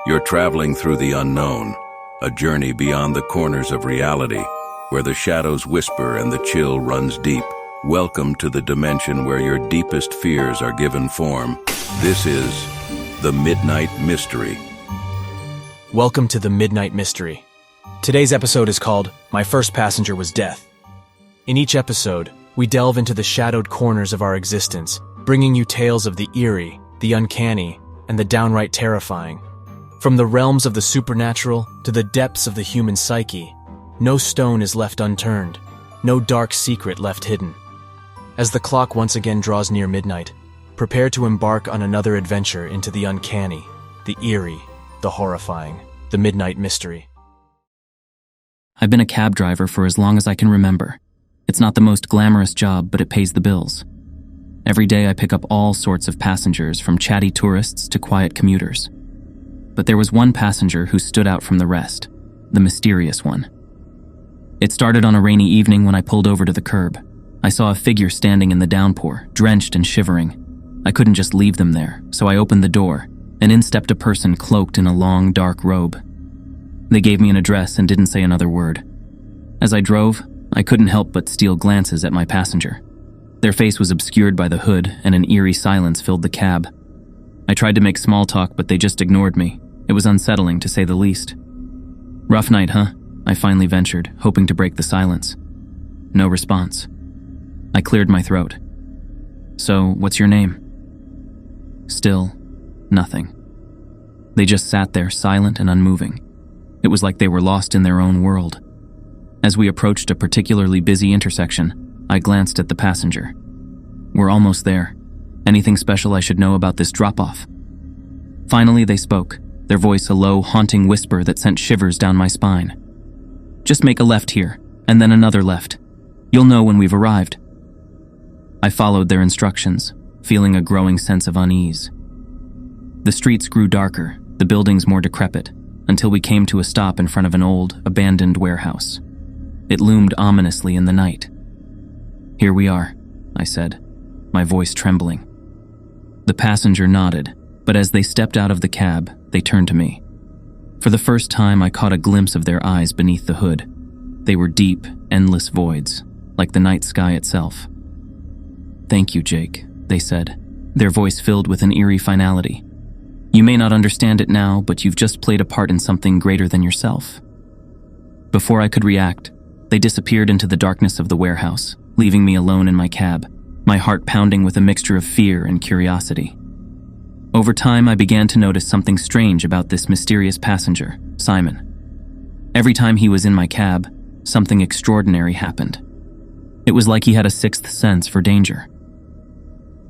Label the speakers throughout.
Speaker 1: You're traveling through the unknown, a journey beyond the corners of reality, where the shadows whisper and the chill runs deep. Welcome to the dimension where your deepest fears are given form. This is The Midnight Mystery.
Speaker 2: Welcome to The Midnight Mystery. Today's episode is called My First Passenger Was Death. In each episode, we delve into the shadowed corners of our existence, bringing you tales of the eerie, the uncanny, and the downright terrifying. From the realms of the supernatural to the depths of the human psyche, no stone is left unturned, no dark secret left hidden. As the clock once again draws near midnight, prepare to embark on another adventure into the uncanny, the eerie, the horrifying, the Midnight Mystery.
Speaker 3: I've been a cab driver for as long as I can remember. It's not the most glamorous job, but it pays the bills. Every day I pick up all sorts of passengers, from chatty tourists to quiet commuters. But there was one passenger who stood out from the rest, the mysterious one. It started on a rainy evening when I pulled over to the curb. I saw a figure standing in the downpour, drenched and shivering. I couldn't just leave them there, so I opened the door, and in stepped a person cloaked in a long, dark robe. They gave me an address and didn't say another word. As I drove, I couldn't help but steal glances at my passenger. Their face was obscured by the hood, and an eerie silence filled the cab. I tried to make small talk, but they just ignored me. It was unsettling, to say the least. "Rough night, huh?" I finally ventured, hoping to break the silence. No response. I cleared my throat. "So, what's your name?" Still, nothing. They just sat there, silent and unmoving. It was like they were lost in their own world. As we approached a particularly busy intersection, I glanced at the passenger. "We're almost there. Anything special I should know about this drop-off?" Finally, they spoke, their voice a low, haunting whisper that sent shivers down my spine. "Just make a left here, and then another left. You'll know when we've arrived." I followed their instructions, feeling a growing sense of unease. The streets grew darker, the buildings more decrepit, until we came to a stop in front of an old, abandoned warehouse. It loomed ominously in the night. "Here we are," I said, my voice trembling. The passenger nodded, but as they stepped out of the cab, they turned to me. For the first time, I caught a glimpse of their eyes beneath the hood. They were deep, endless voids, like the night sky itself. "Thank you, Jake," they said, their voice filled with an eerie finality. "You may not understand it now, but you've just played a part in something greater than yourself." Before I could react, they disappeared into the darkness of the warehouse, leaving me alone in my cab, my heart pounding with a mixture of fear and curiosity. Over time, I began to notice something strange about this mysterious passenger, Simon. Every time he was in my cab, something extraordinary happened. It was like he had a sixth sense for danger.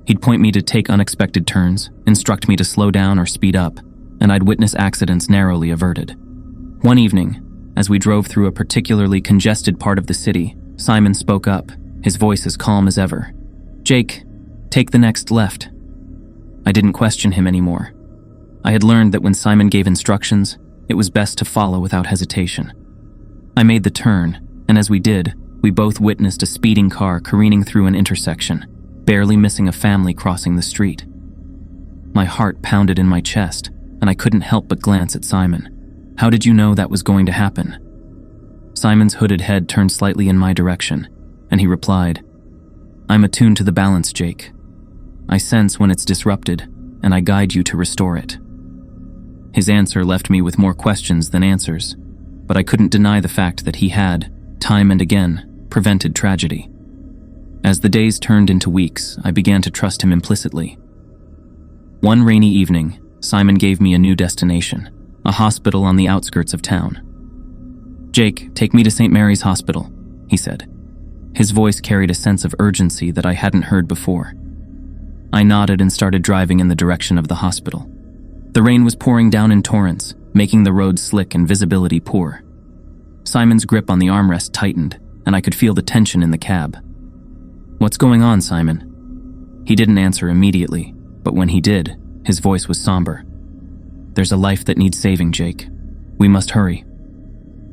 Speaker 3: He'd point me to take unexpected turns, instruct me to slow down or speed up, and I'd witness accidents narrowly averted. One evening, as we drove through a particularly congested part of the city, Simon spoke up, his voice as calm as ever. "Jake, take the next left." I didn't question him anymore. I had learned that when Simon gave instructions, it was best to follow without hesitation. I made the turn, and as we did, we both witnessed a speeding car careening through an intersection, barely missing a family crossing the street. My heart pounded in my chest, and I couldn't help but glance at Simon. "How did you know that was going to happen?" Simon's hooded head turned slightly in my direction, and he replied, "I'm attuned to the balance, Jake. I sense when it's disrupted, and I guide you to restore it." His answer left me with more questions than answers, but I couldn't deny the fact that he had, time and again, prevented tragedy. As the days turned into weeks, I began to trust him implicitly. One rainy evening, Simon gave me a new destination, a hospital on the outskirts of town. "Jake, take me to St. Mary's Hospital," he said. His voice carried a sense of urgency that I hadn't heard before. I nodded and started driving in the direction of the hospital. The rain was pouring down in torrents, making the road slick and visibility poor. Simon's grip on the armrest tightened, and I could feel the tension in the cab. "What's going on, Simon?" He didn't answer immediately, but when he did, his voice was somber. "There's a life that needs saving, Jake. We must hurry."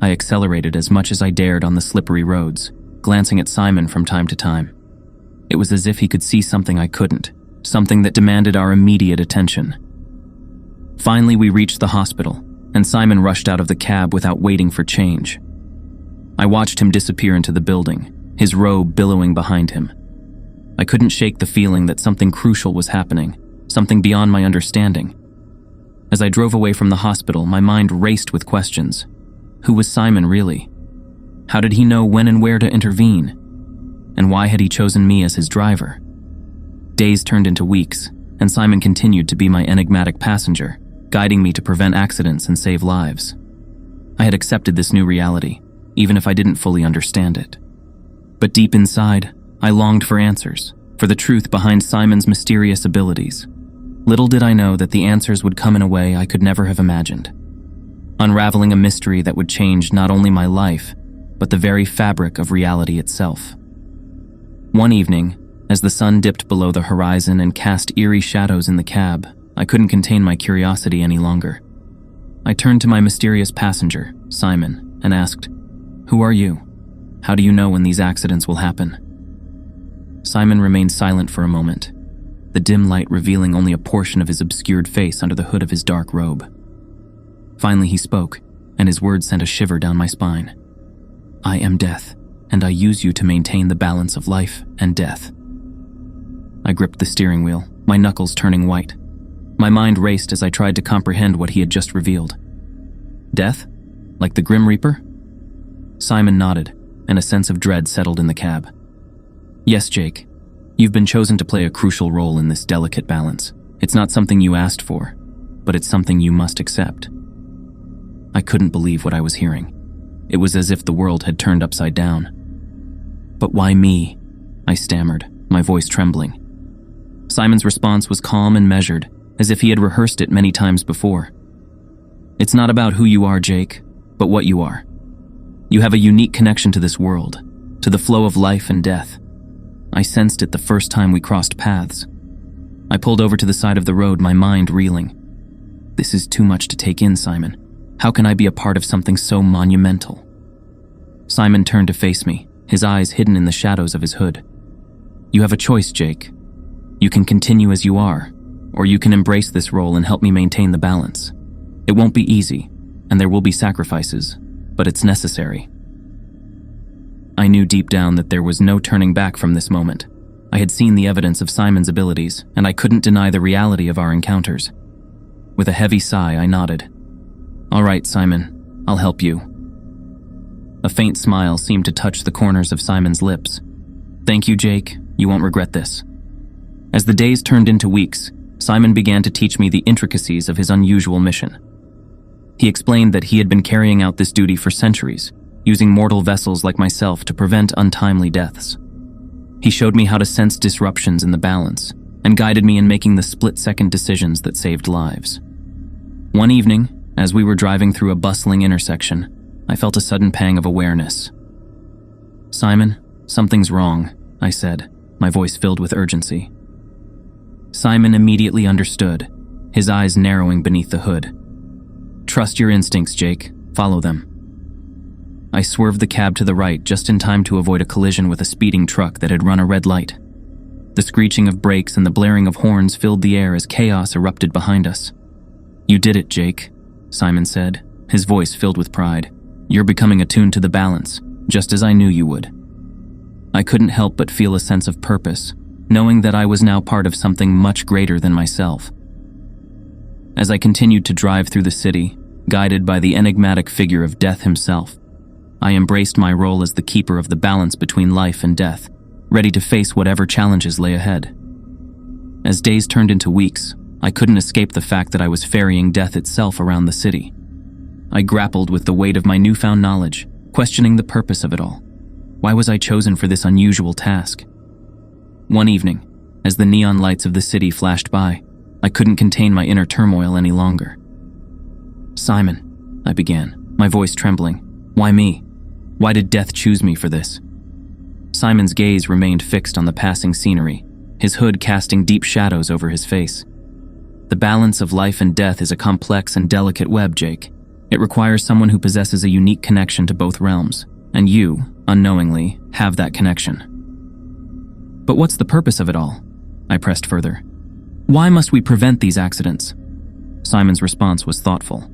Speaker 3: I accelerated as much as I dared on the slippery roads, glancing at Simon from time to time. It was as if he could see something I couldn't, something that demanded our immediate attention. Finally, we reached the hospital, and Simon rushed out of the cab without waiting for change. I watched him disappear into the building, his robe billowing behind him. I couldn't shake the feeling that something crucial was happening, something beyond my understanding. As I drove away from the hospital, my mind raced with questions. Who was Simon really? How did he know when and where to intervene? And why had he chosen me as his driver? Days turned into weeks, and Simon continued to be my enigmatic passenger, guiding me to prevent accidents and save lives. I had accepted this new reality, even if I didn't fully understand it. But deep inside, I longed for answers, for the truth behind Simon's mysterious abilities. Little did I know that the answers would come in a way I could never have imagined, unraveling a mystery that would change not only my life, but the very fabric of reality itself. One evening, as the sun dipped below the horizon and cast eerie shadows in the cab, I couldn't contain my curiosity any longer. I turned to my mysterious passenger, Simon, and asked, "Who are you? How do you know when these accidents will happen?" Simon remained silent for a moment, the dim light revealing only a portion of his obscured face under the hood of his dark robe. Finally he spoke, and his words sent a shiver down my spine. "I am death, and I use you to maintain the balance of life and death." I gripped the steering wheel, my knuckles turning white. My mind raced as I tried to comprehend what he had just revealed. Death? Like the Grim Reaper? Simon nodded, and a sense of dread settled in the cab. "Yes, Jake. You've been chosen to play a crucial role in this delicate balance. It's not something you asked for, but it's something you must accept." I couldn't believe what I was hearing. It was as if the world had turned upside down. "But why me?" I stammered, my voice trembling. Simon's response was calm and measured, as if he had rehearsed it many times before. "It's not about who you are, Jake, but what you are. You have a unique connection to this world, to the flow of life and death. I sensed it the first time we crossed paths." I pulled over to the side of the road, my mind reeling. "This is too much to take in, Simon. How can I be a part of something so monumental?" Simon turned to face me, his eyes hidden in the shadows of his hood. "You have a choice, Jake. You can continue as you are, or you can embrace this role and help me maintain the balance. It won't be easy, and there will be sacrifices, but it's necessary." I knew deep down that there was no turning back from this moment. I had seen the evidence of Simon's abilities, and I couldn't deny the reality of our encounters. With a heavy sigh, I nodded. "All right, Simon, I'll help you." A faint smile seemed to touch the corners of Simon's lips. "Thank you, Jake. You won't regret this." As the days turned into weeks, Simon began to teach me the intricacies of his unusual mission. He explained that he had been carrying out this duty for centuries, using mortal vessels like myself to prevent untimely deaths. He showed me how to sense disruptions in the balance, and guided me in making the split-second decisions that saved lives. One evening, as we were driving through a bustling intersection, I felt a sudden pang of awareness. "Simon, something's wrong," I said, my voice filled with urgency. Simon immediately understood, his eyes narrowing beneath the hood. "Trust your instincts, Jake. Follow them." I swerved the cab to the right just in time to avoid a collision with a speeding truck that had run a red light. The screeching of brakes and the blaring of horns filled the air as chaos erupted behind us. "You did it, Jake," Simon said, his voice filled with pride. "You're becoming attuned to the balance, just as I knew you would." I couldn't help but feel a sense of purpose, knowing that I was now part of something much greater than myself. As I continued to drive through the city, guided by the enigmatic figure of Death himself, I embraced my role as the keeper of the balance between life and death, ready to face whatever challenges lay ahead. As days turned into weeks, I couldn't escape the fact that I was ferrying death itself around the city. I grappled with the weight of my newfound knowledge, questioning the purpose of it all. Why was I chosen for this unusual task? One evening, as the neon lights of the city flashed by, I couldn't contain my inner turmoil any longer. "Simon," I began, my voice trembling. "Why me? Why did death choose me for this?" Simon's gaze remained fixed on the passing scenery, his hood casting deep shadows over his face. "The balance of life and death is a complex and delicate web, Jake. It requires someone who possesses a unique connection to both realms, and you, unknowingly, have that connection." "But what's the purpose of it all?" I pressed further. "Why must we prevent these accidents?" Simon's response was thoughtful.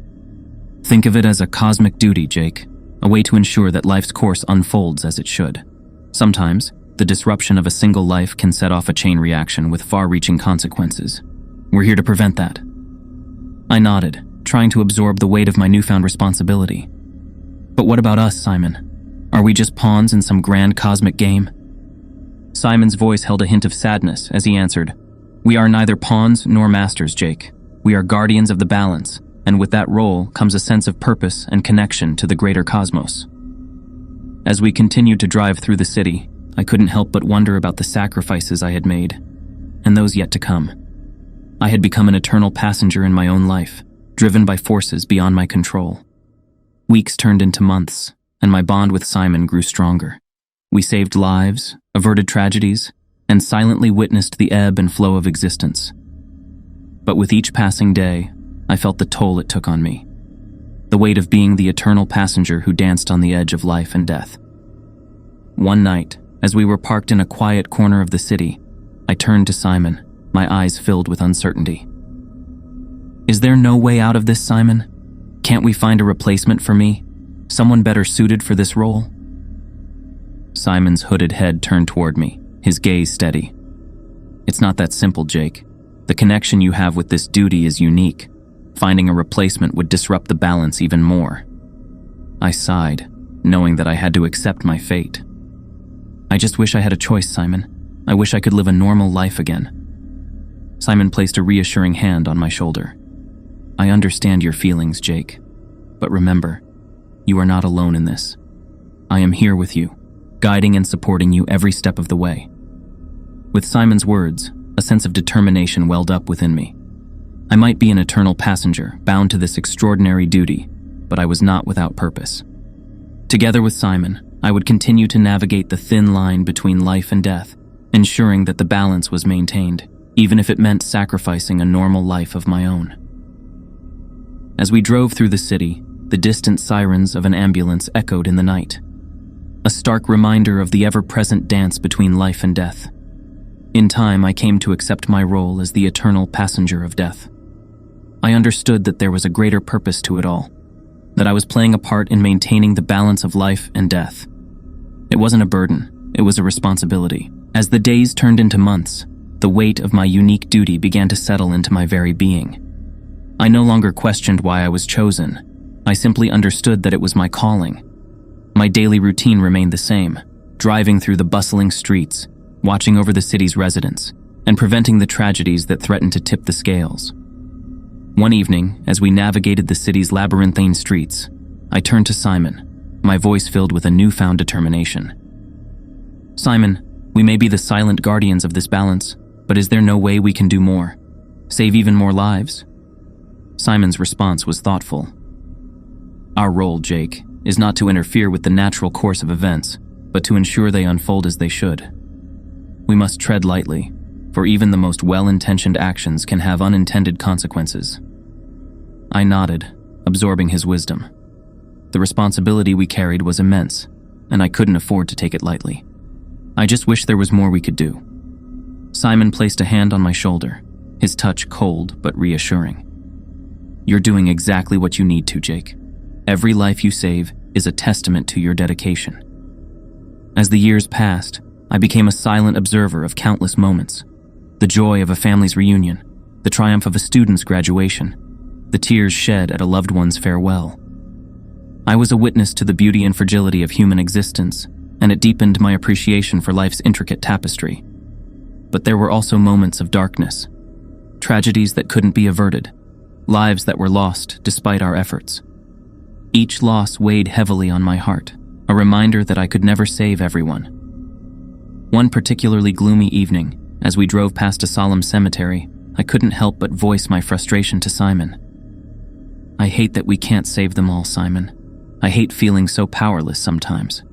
Speaker 3: Think of it as a cosmic duty, Jake, a way to ensure that life's course unfolds as it should. Sometimes, the disruption of a single life can set off a chain reaction with far-reaching consequences. We're here to prevent that. I nodded, trying to absorb the weight of my newfound responsibility. But what about us, Simon? Are we just pawns in some grand cosmic game? Simon's voice held a hint of sadness as he answered, We are neither pawns nor masters, Jake. We are guardians of the balance, and with that role comes a sense of purpose and connection to the greater cosmos. As we continued to drive through the city, I couldn't help but wonder about the sacrifices I had made, and those yet to come. I had become an eternal passenger in my own life, driven by forces beyond my control. Weeks turned into months, and my bond with Simon grew stronger. We saved lives, averted tragedies, and silently witnessed the ebb and flow of existence. But with each passing day, I felt the toll it took on me. The weight of being the eternal passenger who danced on the edge of life and death. One night, as we were parked in a quiet corner of the city, I turned to Simon, my eyes filled with uncertainty. Is there no way out of this, Simon? Can't we find a replacement for me? Someone better suited for this role? Simon's hooded head turned toward me, his gaze steady. It's not that simple, Jake. The connection you have with this duty is unique. Finding a replacement would disrupt the balance even more. I sighed, knowing that I had to accept my fate. I just wish I had a choice, Simon. I wish I could live a normal life again. Simon placed a reassuring hand on my shoulder. I understand your feelings, Jake. But remember, you are not alone in this. I am here with you, guiding and supporting you every step of the way. With Simon's words, a sense of determination welled up within me. I might be an eternal passenger, bound to this extraordinary duty, but I was not without purpose. Together with Simon, I would continue to navigate the thin line between life and death, ensuring that the balance was maintained, even if it meant sacrificing a normal life of my own. As we drove through the city, the distant sirens of an ambulance echoed in the night, a stark reminder of the ever-present dance between life and death. In time, I came to accept my role as the eternal passenger of death. I understood that there was a greater purpose to it all, that I was playing a part in maintaining the balance of life and death. It wasn't a burden, it was a responsibility. As the days turned into months, the weight of my unique duty began to settle into my very being. I no longer questioned why I was chosen. I simply understood that it was my calling. My daily routine remained the same, driving through the bustling streets, watching over the city's residents, and preventing the tragedies that threatened to tip the scales. One evening, as we navigated the city's labyrinthine streets, I turned to Simon, my voice filled with a newfound determination. Simon, we may be the silent guardians of this balance, but is there no way we can do more? Save even more lives? Simon's response was thoughtful. Our role, Jake, is not to interfere with the natural course of events, but to ensure they unfold as they should. We must tread lightly, for even the most well-intentioned actions can have unintended consequences. I nodded, absorbing his wisdom. The responsibility we carried was immense, and I couldn't afford to take it lightly. I just wish there was more we could do. Simon placed a hand on my shoulder, his touch cold but reassuring. You're doing exactly what you need to, Jake. Every life you save is a testament to your dedication. As the years passed, I became a silent observer of countless moments. The joy of a family's reunion, the triumph of a student's graduation, the tears shed at a loved one's farewell. I was a witness to the beauty and fragility of human existence, and it deepened my appreciation for life's intricate tapestry. But there were also moments of darkness, tragedies that couldn't be averted, lives that were lost despite our efforts. Each loss weighed heavily on my heart, a reminder that I could never save everyone. One particularly gloomy evening, as we drove past a solemn cemetery, I couldn't help but voice my frustration to Simon. I hate that we can't save them all, Simon. I hate feeling so powerless sometimes.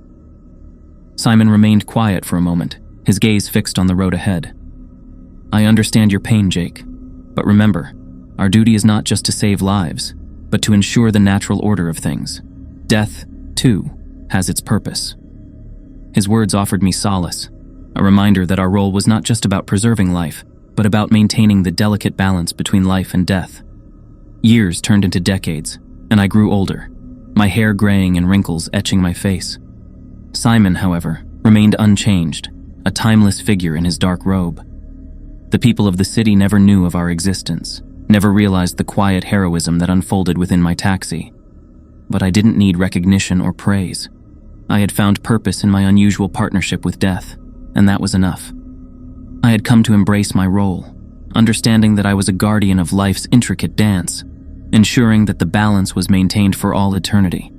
Speaker 3: Simon remained quiet for a moment, his gaze fixed on the road ahead. I understand your pain, Jake, but remember, our duty is not just to save lives, but to ensure the natural order of things. Death, too, has its purpose. His words offered me solace, a reminder that our role was not just about preserving life, but about maintaining the delicate balance between life and death. Years turned into decades, and I grew older, my hair graying and wrinkles etching my face. Simon, however, remained unchanged, a timeless figure in his dark robe. The people of the city never knew of our existence, never realized the quiet heroism that unfolded within my taxi. But I didn't need recognition or praise. I had found purpose in my unusual partnership with death, and that was enough. I had come to embrace my role, understanding that I was a guardian of life's intricate dance, ensuring that the balance was maintained for all eternity.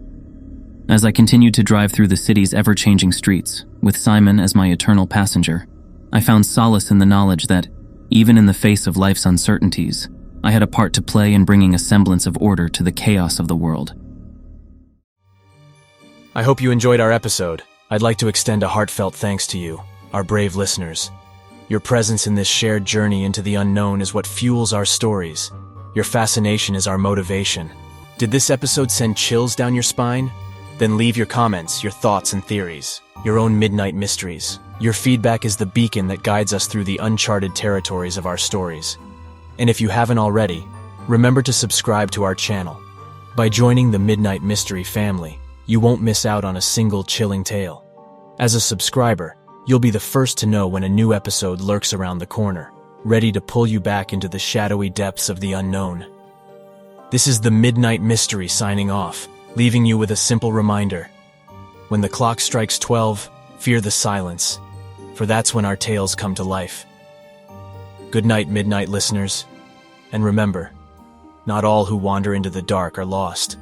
Speaker 3: As I continued to drive through the city's ever-changing streets, with Simon as my eternal passenger, I found solace in the knowledge that, even in the face of life's uncertainties, I had a part to play in bringing a semblance of order to the chaos of the world.
Speaker 2: I hope you enjoyed our episode. I'd like to extend a heartfelt thanks to you, our brave listeners. Your presence in this shared journey into the unknown is what fuels our stories. Your fascination is our motivation. Did this episode send chills down your spine? Then leave your comments, your thoughts and theories, your own midnight mysteries. Your feedback is the beacon that guides us through the uncharted territories of our stories. And if you haven't already, remember to subscribe to our channel. By joining the Midnight Mystery family, you won't miss out on a single chilling tale. As a subscriber, you'll be the first to know when a new episode lurks around the corner, ready to pull you back into the shadowy depths of the unknown. This is the Midnight Mystery signing off, leaving you with a simple reminder. When the clock strikes 12, fear the silence, for that's when our tales come to life. Good night, Midnight listeners, and remember, not all who wander into the dark are lost.